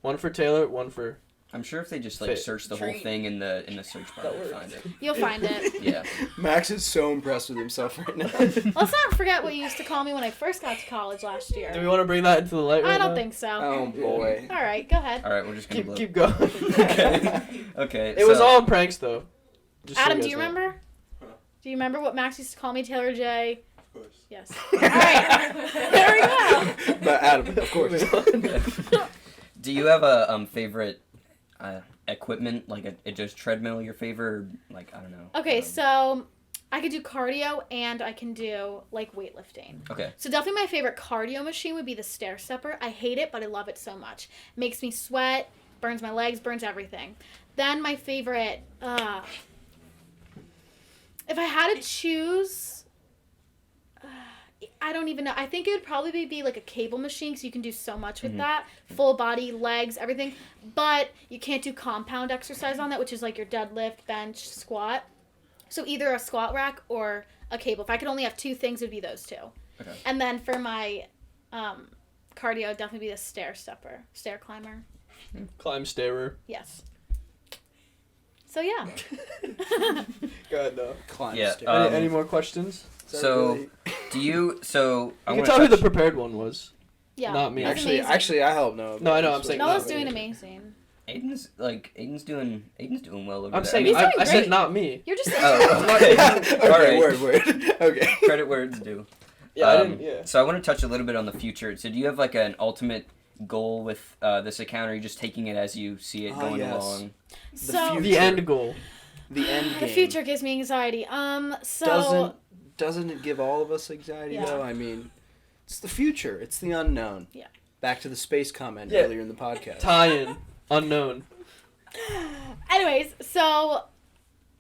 One for Taylor, one for. I'm sure if they just like Fit. search the whole thing in the search bar, That they'll works. find it. You'll find it. Yeah. Max is so impressed with himself right now. Let's not forget what you used to call me when I first got to college last Do we year. want to bring that into the light right I don't now? think so. Oh boy. All right, go ahead. All right, we're just gonna blow. Keep going. Okay. Okay. It was all in pranks though. Just so Adam, do guys you know. remember? Huh? Do you remember what Max used to call me, Taylor J? Of course. Yes. All right. There we go. But Adam, of course. Do you have a favorite equipment, like a just treadmill, your favorite? Or, like I don't know. Okay, so I could do cardio and I can do like weightlifting. Okay. So definitely my favorite cardio machine would be the stair stepper. I hate it, but I love it so much. Makes me sweat, burns my legs, burns everything. Then my favorite, if I had to choose, I don't even know. I think it would probably be like a cable machine because you can do so much with that. Full body, legs, everything. But you can't do compound exercise on that, which is like your deadlift, bench, squat. So either a squat rack or a cable. If I could only have two things, it would be those two. Okay. And then for my cardio, it'd definitely be the stair stepper, stair climber. Climb starer. Yes. So yeah. Go ahead, though. Climb Yeah, stairs. Any more questions? So, do you? So I You can want tell who the prepared one was. Yeah. Not me. It was amazing. Actually, I helped Noah. No, I know, I'm saying Noah's not doing me. amazing. Aiden's doing well over I'm there. saying, He's doing I said great. not me. You're just Oh, Okay, All right. word. Okay. Credit where it's due. Yeah, I didn't, yeah. So I want to touch a little bit on the future. So do you have like an ultimate goal with this account, or are you just taking it as you see it going yes. along? so future. The end goal. The end game. the future gives me anxiety. So Doesn't it give all of us anxiety Yeah. though? I mean, it's the future. It's the unknown. Yeah. Back to the space comment Yeah. earlier in the podcast. Tie-in. Unknown. anyways, so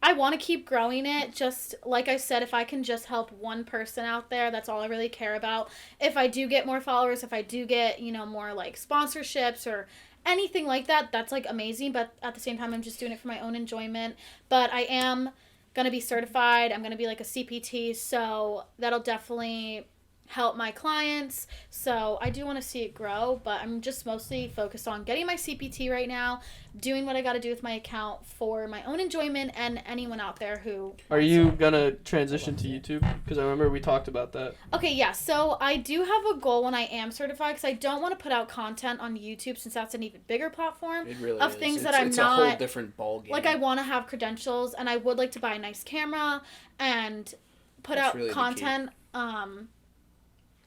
I want to keep growing it. Just like I said, if I can just help one person out there, that's all I really care about. If I do get more followers, if I do get, more like sponsorships or anything like that, that's like amazing. But at the same time, I'm just doing it for my own enjoyment. But I am going to be certified. I'm going to be like a CPT. So that'll definitely help my clients. So I do want to see it grow, but I'm just mostly focused on getting my CPT right now, doing what I got to do with my account for my own enjoyment and anyone out there who Are you gonna transition to YouTube? Because I remember we talked about that. Okay, yeah. So I do have a goal when I am certified because I don't want to put out content on YouTube since that's an even bigger platform. It really Of is. things it's, that I'm it's not- a whole different ballgame. Like I want to have credentials and I would like to buy a nice camera and put That's out really the content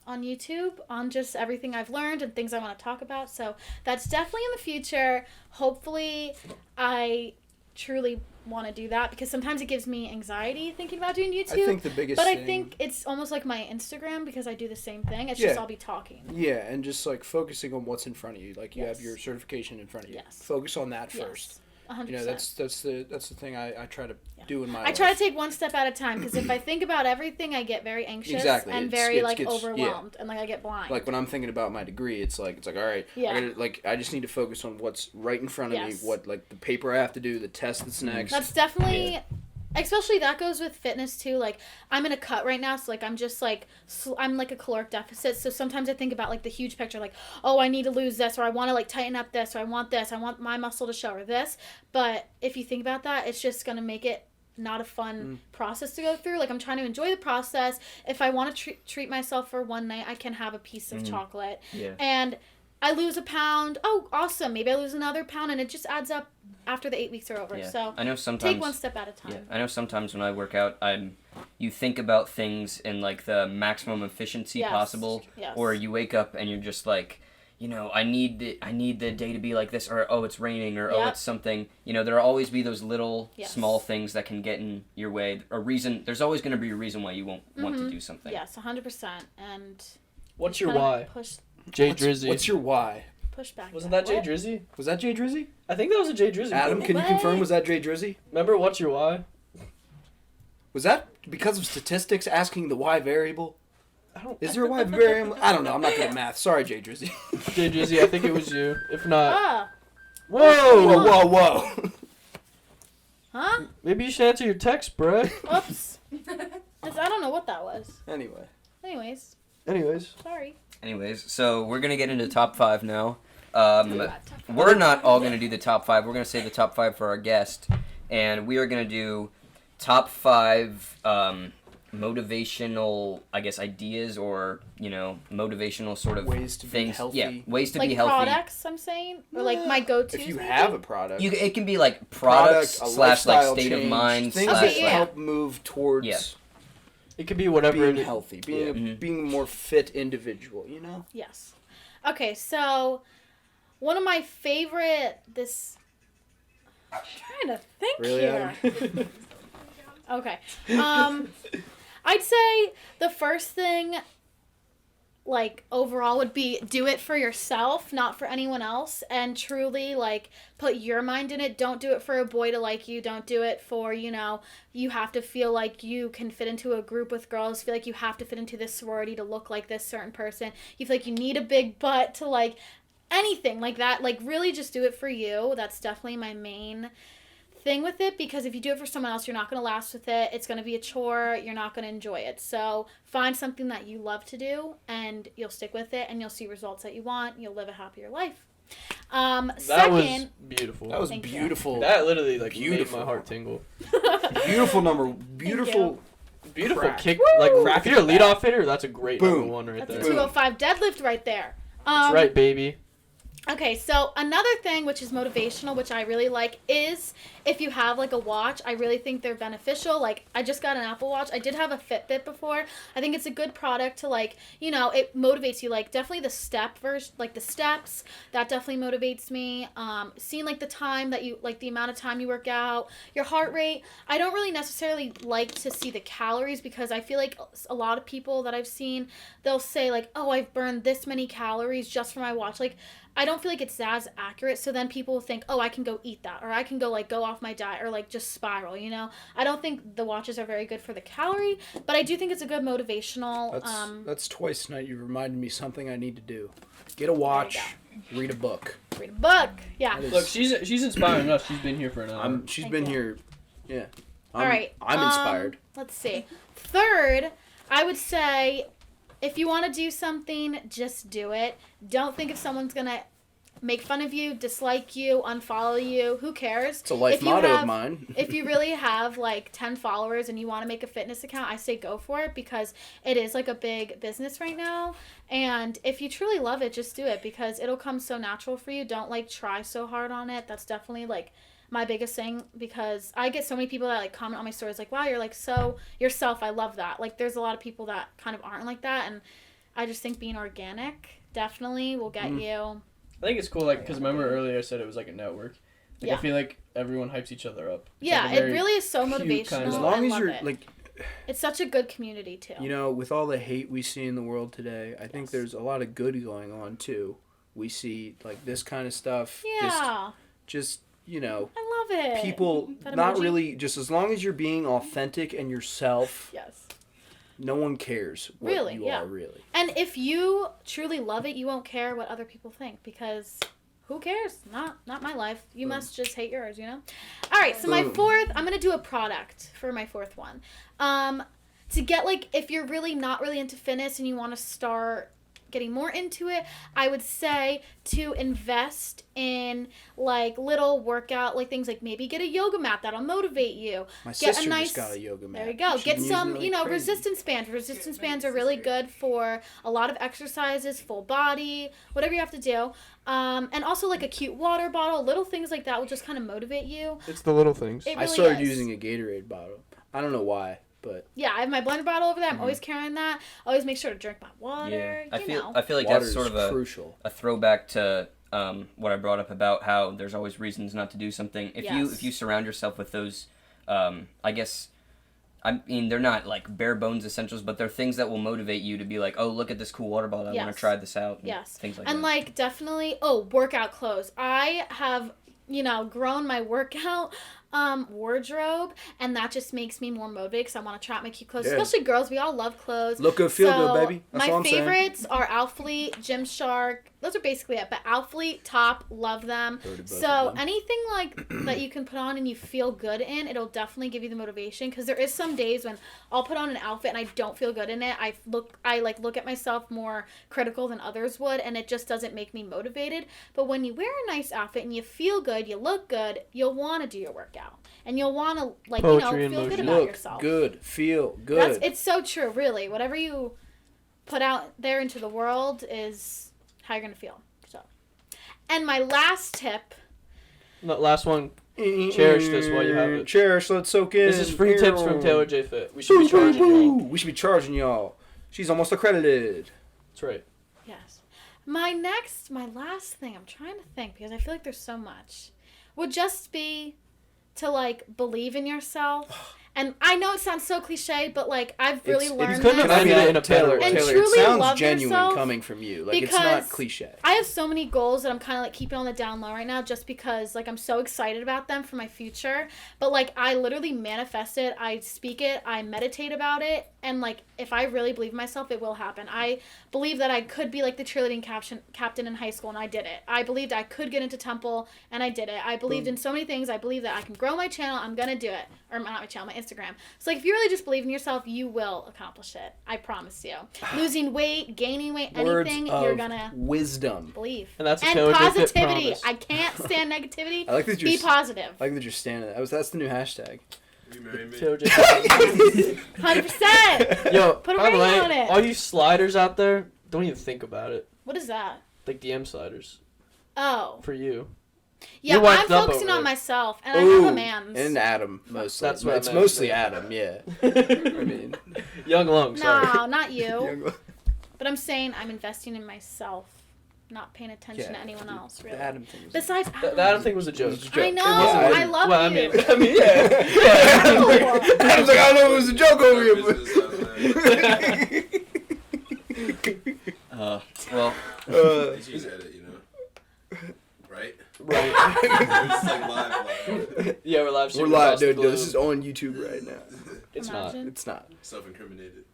on YouTube on just everything I've learned and things I want to talk about. So that's definitely in the future. Hopefully I truly want to do that because sometimes it gives me anxiety thinking about doing YouTube. I think the biggest but I thing- think it's almost like my Instagram because I do the same thing. It's Yeah. just I'll be talking. Yeah, and just like focusing on what's in front of you. Like you Yes. have your certification in front of you. Yes. Focus on that first. Yes. 100%. That's the thing I try to do in my I life. try to take one step at a time because if I think about everything, I get very anxious Exactly. and It's- very it's- like it's- overwhelmed and like I get blind. Like when I'm thinking about my degree, it's like all right. Yeah. I just need to focus on what's right in front of Yes. me. What like the paper I have to do, the test that's next. That's definitely, especially that goes with fitness too. Like I'm in a cut right now, so like I'm just like I'm like a caloric deficit. So sometimes I think about like the huge picture, like oh I need to lose this, or I want to like tighten up this, or I want this, I want my muscle to show, or this. But if you think about that, it's just gonna make it not a fun process to go through. Like I'm trying to enjoy the process. If I want to treat myself for one night, I can have a piece of chocolate. Yeah. And I lose a pound. Oh, awesome. Maybe I lose another pound, and it just adds up after the 8 weeks are over. Yeah. So I know sometimes. take one step at a time. Yeah, I know sometimes when I work out, you think about things in like the maximum efficiency Yes. possible, Yes. or you wake up and you're just like, I need the day to be like this, or oh it's raining, or oh Yep. it's something. There'll always be those little Yes. small things that can get in your way. A reason. There's always going to be a reason why you won't want to do something. Yes, 100%. And What's your kinda why? Jay Drizzy. What's your why? push back. Wasn't that Jay What? Drizzy? Was that Jay Drizzy? I think that was a Jay Drizzy. Adam, can you What? confirm? Was that Jay Drizzy? Remember What's Your Why? Was that because of statistics asking the y variable? I don't. Is there a y variable? I don't know. I'm not good at math. Sorry, Jay Drizzy. Jay Drizzy, I think it was you. If not, Ah, whoa! Whoa. huh? Maybe you should answer your text, bruh. Oops. I don't know what that was. Anyway. Anyways, Anyways, sorry. Anyways, so we're gonna get into top 5 now. We're not all gonna do the top 5. We're gonna save the top 5 for our guest, and we are gonna do top 5 motivational, I guess, ideas or motivational sort of Ways to be things. healthy. Yeah, ways to Like be healthy. products, I'm saying? Or like my go-tos, If you maybe? have a product. It can be like products a / like lifestyle state of change, mind / things Okay, that yeah. help move towards Yeah. it could be whatever. being it is. healthy, Yeah. being a more fit individual. Yes. Okay, so one of my favorite I'm trying to think Really, here. Adam? Okay. I'd say the first thing, like, overall would be do it for yourself, not for anyone else, and truly, like, put your mind in it. Don't do it for a boy to like you. Don't do it for, you know, you have to feel like you can fit into a group with girls, feel like you have to fit into this sorority to look like this certain person. You feel like you need a big butt to, like, anything like that. Like, really just do it for you. That's definitely my main thing with it, because if you do it for someone else, you're not going to last with it. It's going to be a chore. You're not going to enjoy it. So find something that you love to do, and you'll stick with it, and you'll see results that you want. You'll live a happier life. That was beautiful. That was Thank beautiful. you. That literally, like, Beautiful. made my heart tingle. Beautiful number. Beautiful. Beautiful Crack. kick. Woo! Like, if you're a leadoff hitter, that's a great Boom. number one right That's there. a 205 deadlift right there. That's right, baby. Okay, so another thing which is motivational, which I really like, is if you have, like, a watch, I really think they're beneficial. Like, I just got an Apple Watch. I did have a Fitbit before. I think it's a good product to, like, you know, it motivates you. Like, definitely the the steps, that definitely motivates me. Seeing, like, the time that you, like, the amount of time you work out, your heart rate. I don't really necessarily like to see the calories, because I feel like a lot of people that I've seen, they'll say, like, oh, I've burned this many calories just for my watch. Like, I don't feel like it's as accurate, so then people will think, oh, I can go eat that, or I can go, like, go off my diet, or, like, just spiral, you know? I don't think the watches are very good for the calorie, but I do think it's a good motivational, That's twice tonight you reminded me something I need to do. Get a watch, read a book. read a book. Yeah. That is- Look, she's inspiring us. She's been here for an hour. She's Thank been you. here. Yeah. All right. I'm inspired. Let's see. Third, I would say, if you want to do something, just do it. Don't think if someone's going to make fun of you, dislike you, unfollow you. Who cares? It's a life If you motto have- of mine. If you really have, like, 10 followers and you want to make a fitness account, I say go for it, because it is, like, a big business right now. And if you truly love it, just do it, because it'll come so natural for you. Don't, like, try so hard on it. That's definitely, like, my biggest thing, because I get so many people that, like, comment on my stories, like, wow, you're, like, so yourself. I love that. Like, there's a lot of people that kind of aren't like that, and I just think being organic definitely will get you. I think it's cool, like, because remember earlier I said it was like a network. Like, Yeah. I feel like everyone hypes each other up. It's Yeah, like a it very really is so cute motivational. kind of- As long I as love you're it. like, It's such a good community too. you know, with all the hate we see in the world today, I think Yes. there's a lot of good going on too. We see like this kind of stuff. Yeah, Just you know, I love it. people That not emoji? really. Just as long as you're being authentic and yourself, Yes. no one cares what Really, you yeah. are really. And if you truly love it, you won't care what other people think, because who cares? Not my life. You must just hate yours, you know? All right, so my Boom. fourth, I'm going to do a product for my fourth one. To get, like, if you're really not really into fitness and you want to start getting more into it, I would say to invest in, like, little workout, like, things like maybe get a yoga mat that'll motivate you. My Get a sister nice- just got a yoga mat. There you go. She's Get been some, using it you like know, crazy. resistance bands. Resistance bands are really good for a lot of exercises, full body, whatever you have to do. And also, like, a cute water bottle, little things like that will just kind of motivate you. It's the little things. It I really started is. using a Gatorade bottle. I don't know why, but Yeah, I have my blender bottle over there. I'm always carrying that. Always make sure to drink my water. Yeah, I you feel know. like water that's is sort of crucial. a throwback to what I brought up about how there's always reasons not to do something. Yes. If you surround yourself with those, I guess, I mean, they're not like bare bones essentials, but they're things that will motivate you to be like, oh, look at this cool water bottle. I want Yes. to try this out. And Yes. things like And, that. like, definitely, workout clothes. I have, you know, grown my workout wardrobe, and that just makes me more motivated because I want to try out my cute clothes. Yeah. Especially girls, we all love clothes. Look good, feel So, good, baby. That's my all I'm saying. favorites are Outfleet, Gymshark. Those are basically it. But Outfleet, top, love them. Heard about So them. anything like that you can put on and you feel good in, it'll definitely give you the motivation. Because there is some days when I'll put on an outfit and I don't feel good in it. I look at myself more critical than others would, and it just doesn't make me motivated. But when you wear a nice outfit and you feel good, you look good, you'll want to do your workout, and you'll want to Poetry in feel good motion. about Look yourself. good, feel good. It's so true, really. Whatever you put out there into the world is how you're gonna feel. So, and my last tip. Last one. Cherish this while you have it. Cherish, let's soak in. This is free tips from Taylor J Fitt. We should be charging you. We should be charging y'all. She's almost accredited. That's right. Yes. My last thing, I'm trying to think because I feel like there's so much, would just be to, like, believe in yourself And I know it sounds so cliche, but like I've really learned couldn't have this. ended it in a better Taylor, way. And Taylor, truly it sounds love genuine yourself coming from you. Like, it's because not cliche. I have so many goals that I'm kind of like keeping on the down low right now just because like I'm so excited about them for my future. But like I literally manifest it, I speak it, I meditate about it, and like if I really believe in myself, it will happen. I believe that I could be like the cheerleading captain in high school, and I did it. I believed I could get into Temple, and I did it. I believed in so many things. I believe that I can grow my channel. I'm gonna do it. Or not my channel, my Instagram. So like if you really just believe in yourself, you will accomplish it. I promise you. Losing weight, gaining weight, anything, you're gonna wisdom. believe. And that's a and Taylor J Fitt positivity. promise. I can't stand negativity. I like that you're Be positive. I like that you're standing. That's the new hashtag. You marry me? Taylor J Fitt. 100%. Yo, Put a by the ring way, on it. all you sliders out there, don't even think about it. What is that? Like DM sliders Oh. for you. Yeah, You're I'm wiped up focusing over on it. myself, and I have a Ooh, man's. and Adam mostly. That's what I it's meant. mostly Adam. Yeah. I mean, Young Lung, sorry. No, not you. young- But I'm saying I'm investing in myself, not paying attention to Yeah, anyone else, the really. Adam thing. Was Besides That I don't think was a joke. It was a I joke. know, It wasn't- I love well, you. I mean, yeah. Adam's like, I don't know if it was a joke over here, but. Well, It's you said it, you know. Right? Right. It's like live. Yeah, we're live. We're streaming live, across the dude. globe. This is on YouTube right now. It's Imagine. It's not. Self-incriminated.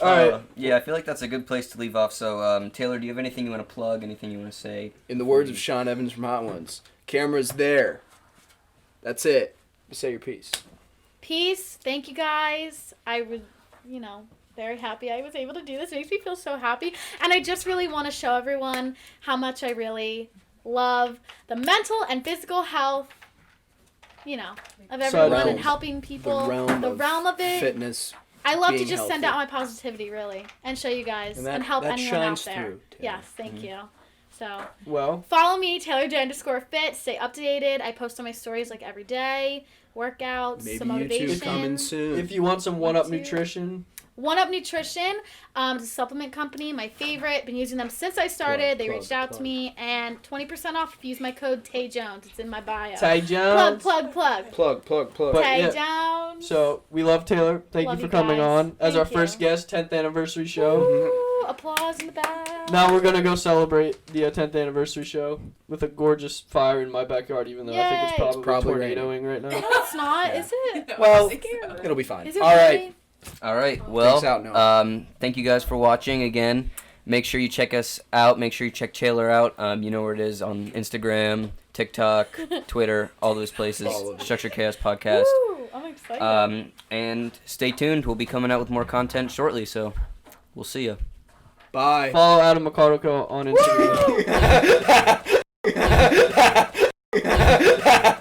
All right. Yeah, I feel like that's a good place to leave off. So, Taylor, do you have anything you want to plug? Anything you want to say? In the words of Sean Evans from Hot Ones, camera's there. That's it. Say your piece. Peace. Thank you guys. I was, very happy I was able to do this. It makes me feel so happy. And I just really want to show everyone how much I really love the mental and physical health, of everyone realm. and helping people. The realm of it. Fitness. I love to being just send healthy. out my positivity, really, and show you guys And that- and help that anyone out shines there. through, Taylor. Yes, thank you. So Well, follow me, Taylor J _Fitt. Stay updated. I post on my stories like every day. Workouts, Maybe some motivation. YouTube coming soon. if you want some one-up Too. nutrition, One Up Nutrition, it's a supplement company, my favorite. Been using them since I started. They reached out to me, and 20% off if you use my code TayJones. It's in my bio. Ty Jones. Plug. Plug. But, Tay yeah. Jones. So we love Taylor. Thank Love you for you coming guys. on as our Thank first you. guest, 10th anniversary show. Ooh, applause in the back. Now we're gonna go celebrate the 10th anniversary show with a gorgeous fire in my backyard. Even though I think it's Yay. probably, It's probably tornadoing right now. No, it's not, Yeah. is it? Well, It'll be fine. Is it All right. really? All right. Well, Thanks out, Noah. thank you guys for watching again. Make sure you check us out. Make sure you check Taylor out. You know where it is on Instagram, TikTok, Twitter, all those places. All of it. Structured Chaos Podcast. Woo, I'm excited. And stay tuned. We'll be coming out with more content shortly. So we'll see you. Bye. follow Adam McCartney on Instagram.